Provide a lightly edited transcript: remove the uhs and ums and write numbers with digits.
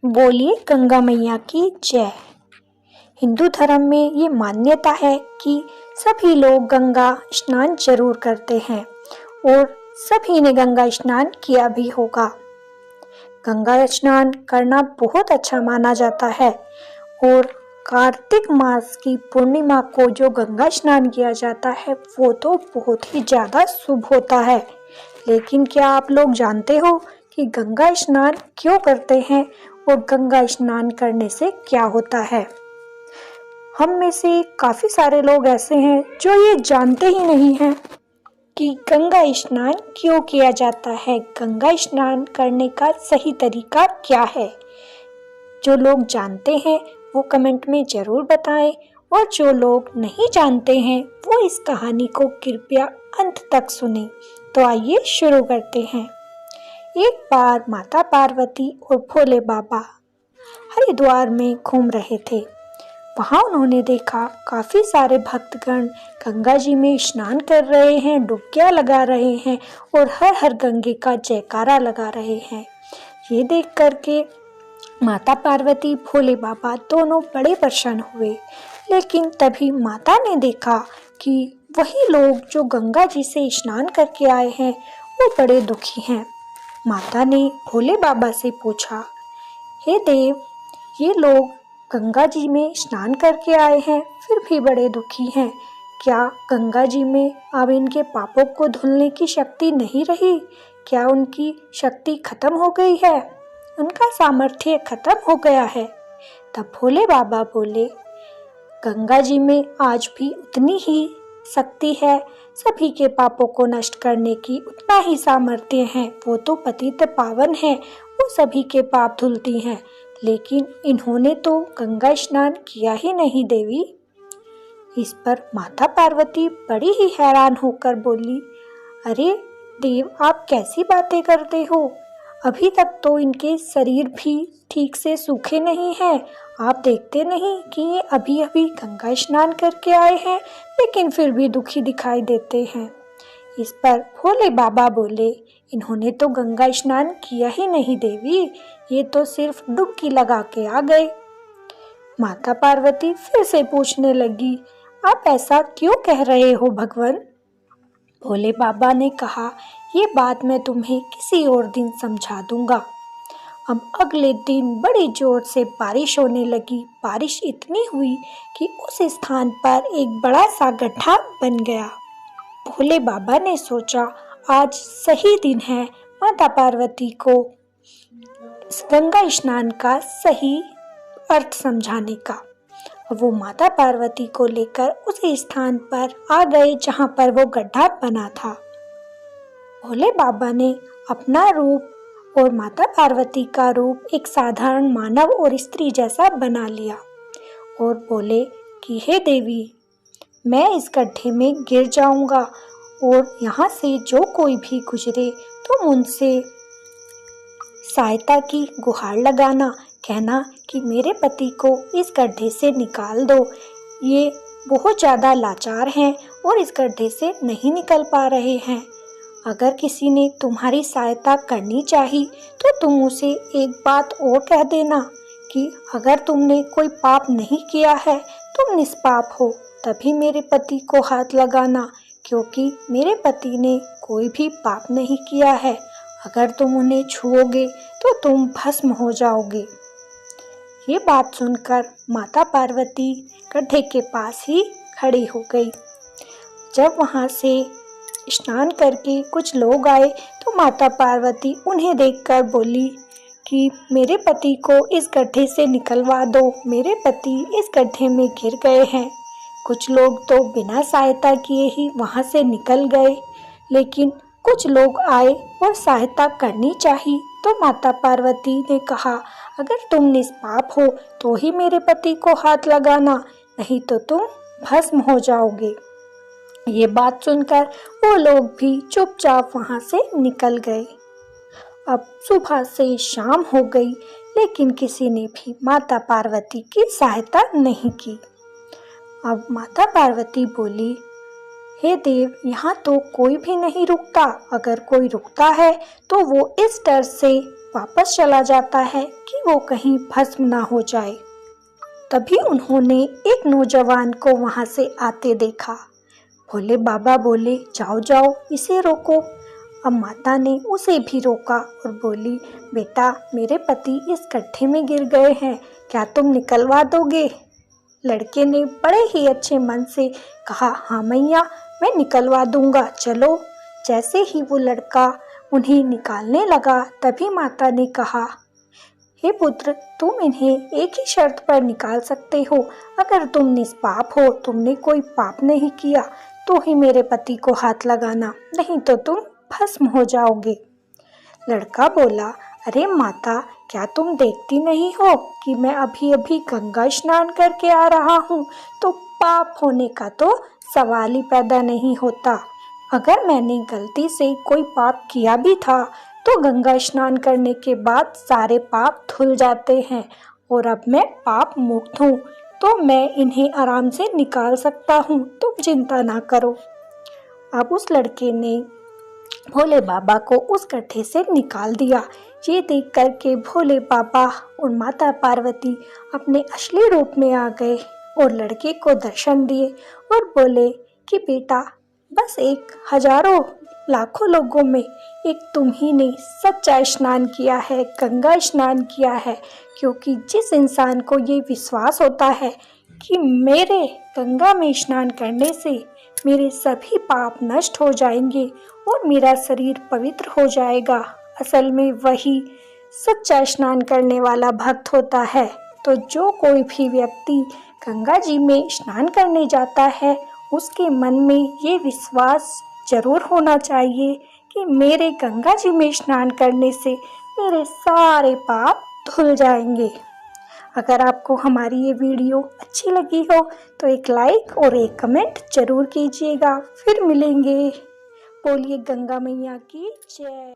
बोलिए गंगा मैया की जय। हिंदू धर्म में ये मान्यता है कि सभी लोग गंगा स्नान जरूर करते हैं और सभी ने गंगा स्नान किया भी होगा। गंगा स्नान करना बहुत अच्छा माना जाता है और कार्तिक मास की पूर्णिमा को जो गंगा स्नान किया जाता है वो तो बहुत ही ज़्यादा शुभ होता है। लेकिन क्या आप लोग जानते हो कि गंगा स्नान क्यों करते हैं और गंगा स्नान करने से क्या होता है? हम में से काफ़ी सारे लोग ऐसे हैं जो ये जानते ही नहीं हैं कि गंगा स्नान क्यों किया जाता है, गंगा स्नान करने का सही तरीका क्या है। जो लोग जानते हैं वो कमेंट में ज़रूर बताएं और जो लोग नहीं जानते हैं वो इस कहानी को कृपया अंत तक सुनें। तो आइए शुरू करते हैं। एक बार माता पार्वती और भोले बाबा हरिद्वार में घूम रहे थे। वहां उन्होंने देखा काफी सारे भक्तगण गंगा जी में स्नान कर रहे हैं, डुबकियां लगा रहे हैं और हर हर गंगे का जयकारा लगा रहे हैं। ये देख करके माता पार्वती भोले बाबा दोनों बड़े प्रसन्न हुए। लेकिन तभी माता ने देखा कि वही लोग जो गंगा जी से स्नान करके आए हैं वो बड़े दुखी हैं। माता ने भोले बाबा से पूछा, हे देव, ये लोग गंगा जी में स्नान करके आए हैं फिर भी बड़े दुखी हैं। क्या गंगा जी में अब इनके पापों को धुलने की शक्ति नहीं रही? क्या उनकी शक्ति खत्म हो गई है? उनका सामर्थ्य खत्म हो गया है? तब भोले बाबा बोले, गंगा जी में आज भी उतनी ही शक्ति है, सभी के पापों को नष्ट करने की उतना ही सामर्थ्य है। वो तो पतित पावन है, वो सभी के पाप धुलती हैं। लेकिन इन्होंने तो गंगा स्नान किया ही नहीं देवी। इस पर माता पार्वती बड़ी ही हैरान होकर बोली, अरे देव, आप कैसी बातें करते हो? अभी तक तो इनके शरीर भी ठीक से सूखे नहीं हैं। आप देखते नहीं कि ये अभी अभी गंगा स्नान करके आए हैं, लेकिन फिर भी दुखी दिखाई देते हैं। इस पर भोले बाबा बोले, इन्होंने तो गंगा स्नान किया ही नहीं देवी, ये तो सिर्फ डुबकी लगा के आ गए। माता पार्वती फिर से पूछने लगी, आप ऐसा क्यों कह रहे हो भगवान? भोले बाबा ने कहा, ये बात मैं तुम्हें किसी और दिन समझा दूंगा। अब अगले दिन बड़ी जोर से बारिश होने लगी। बारिश इतनी हुई कि उस स्थान पर एक बड़ा सा गड्ढा बन गया। भोले बाबा ने सोचा, आज सही दिन है माता पार्वती को गंगा स्नान का सही अर्थ समझाने का। वो माता पार्वती को लेकर उस स्थान पर आ गए जहां पर वो गड्ढा बना था। भोले बाबा ने अपना रूप और माता पार्वती का रूप एक साधारण मानव और स्त्री जैसा बना लिया और बोले कि हे देवी, मैं इस गड्ढे में गिर जाऊंगा और यहाँ से जो कोई भी गुजरे तुम उनसे सहायता की गुहार लगाना, कहना कि मेरे पति को इस गड्ढे से निकाल दो, ये बहुत ज़्यादा लाचार हैं और इस गड्ढे से नहीं निकल पा रहे हैं। अगर किसी ने तुम्हारी सहायता करनी चाही तो तुम उसे एक बात और कह देना कि अगर तुमने कोई पाप नहीं किया है, तुम निष्पाप हो, तभी मेरे पति को हाथ लगाना, क्योंकि मेरे पति ने कोई भी पाप नहीं किया है। अगर तुम उन्हें छुओगे तो तुम भस्म हो जाओगे। ये बात सुनकर माता पार्वती गड्ढे के पास ही खड़ी हो गई। जब वहाँ से स्नान करके कुछ लोग आए तो माता पार्वती उन्हें देखकर बोली कि मेरे पति को इस गड्ढे से निकलवा दो, मेरे पति इस गड्ढे में गिर गए हैं। कुछ लोग तो बिना सहायता किए ही वहाँ से निकल गए, लेकिन कुछ लोग आए और सहायता करनी चाहिए। तो माता पार्वती ने कहा, अगर तुम निष्पाप हो तो ही मेरे पति को हाथ लगाना, नहीं तो तुम भस्म हो जाओगे। ये बात सुनकर वो लोग भी चुपचाप वहां से निकल गए। अब सुबह से शाम हो गई, लेकिन किसी ने भी माता पार्वती की सहायता नहीं की। अब माता पार्वती बोली, हे देव, यहाँ तो कोई भी नहीं रुकता। अगर कोई रुकता है तो वो इस डर से वापस चला जाता है कि वो कहीं भस्म ना हो जाए। तभी उन्होंने एक नौजवान को वहां से आते देखा। भोले बाबा बोले, जाओ जाओ, इसे रोको। अब माता ने उसे भी रोका और बोली, बेटा, मेरे पति इस गड्ढे में गिर गए हैं, क्या तुम निकलवा दोगे? लड़के ने बड़े ही अच्छे मन से कहा, हाँ मैया, मैं निकलवा दूंगा, चलो। जैसे ही वो लड़का उन्हें निकालने लगा, तभी माता ने कहा, हे पुत्र, तुम इन्हें एक ही शर्त पर निकाल सकते हो। अगर तुम निष्पाप हो, तुमने कोई पाप नहीं किया, तो ही मेरे पति को हाथ लगाना, नहीं तो तुम भस्म हो जाओगे। लड़का बोला, अरे माता, क्या तुम देखती नहीं हो कि मैं अभी अभी गंगा स्नान करके आ रहा हूँ, तो पाप होने का तो सवाल ही पैदा नहीं होता। अगर मैंने गलती से कोई पाप किया भी था, तो गंगा स्नान करने के बाद सारे पाप धुल जाते हैं और अब मैं पाप मुक्त हूँ, तो मैं इन्हें आराम से निकाल सकता हूँ, तुम चिंता ना करो। अब उस लड़के ने भोले बाबा को उस गड्ढे से निकाल दिया। ये देख कर के भोले बाबा और माता पार्वती अपने असली रूप में आ गए और लड़के को दर्शन दिए और बोले कि बेटा, बस एक हजारों लाखों लोगों में एक तुम ही ने सच्चा स्नान किया है, गंगा स्नान किया है। क्योंकि जिस इंसान को ये विश्वास होता है कि मेरे गंगा में स्नान करने से मेरे सभी पाप नष्ट हो जाएंगे और मेरा शरीर पवित्र हो जाएगा, असल में वही सच्चा स्नान करने वाला भक्त होता है। तो जो कोई भी व्यक्ति गंगा जी में स्नान करने जाता है, उसके मन में ये विश्वास जरूर होना चाहिए कि मेरे गंगा जी में स्नान करने से मेरे सारे पाप धुल जाएंगे। अगर आपको हमारी ये वीडियो अच्छी लगी हो तो एक लाइक और एक कमेंट जरूर कीजिएगा। फिर मिलेंगे। बोलिए गंगा मैया की जय।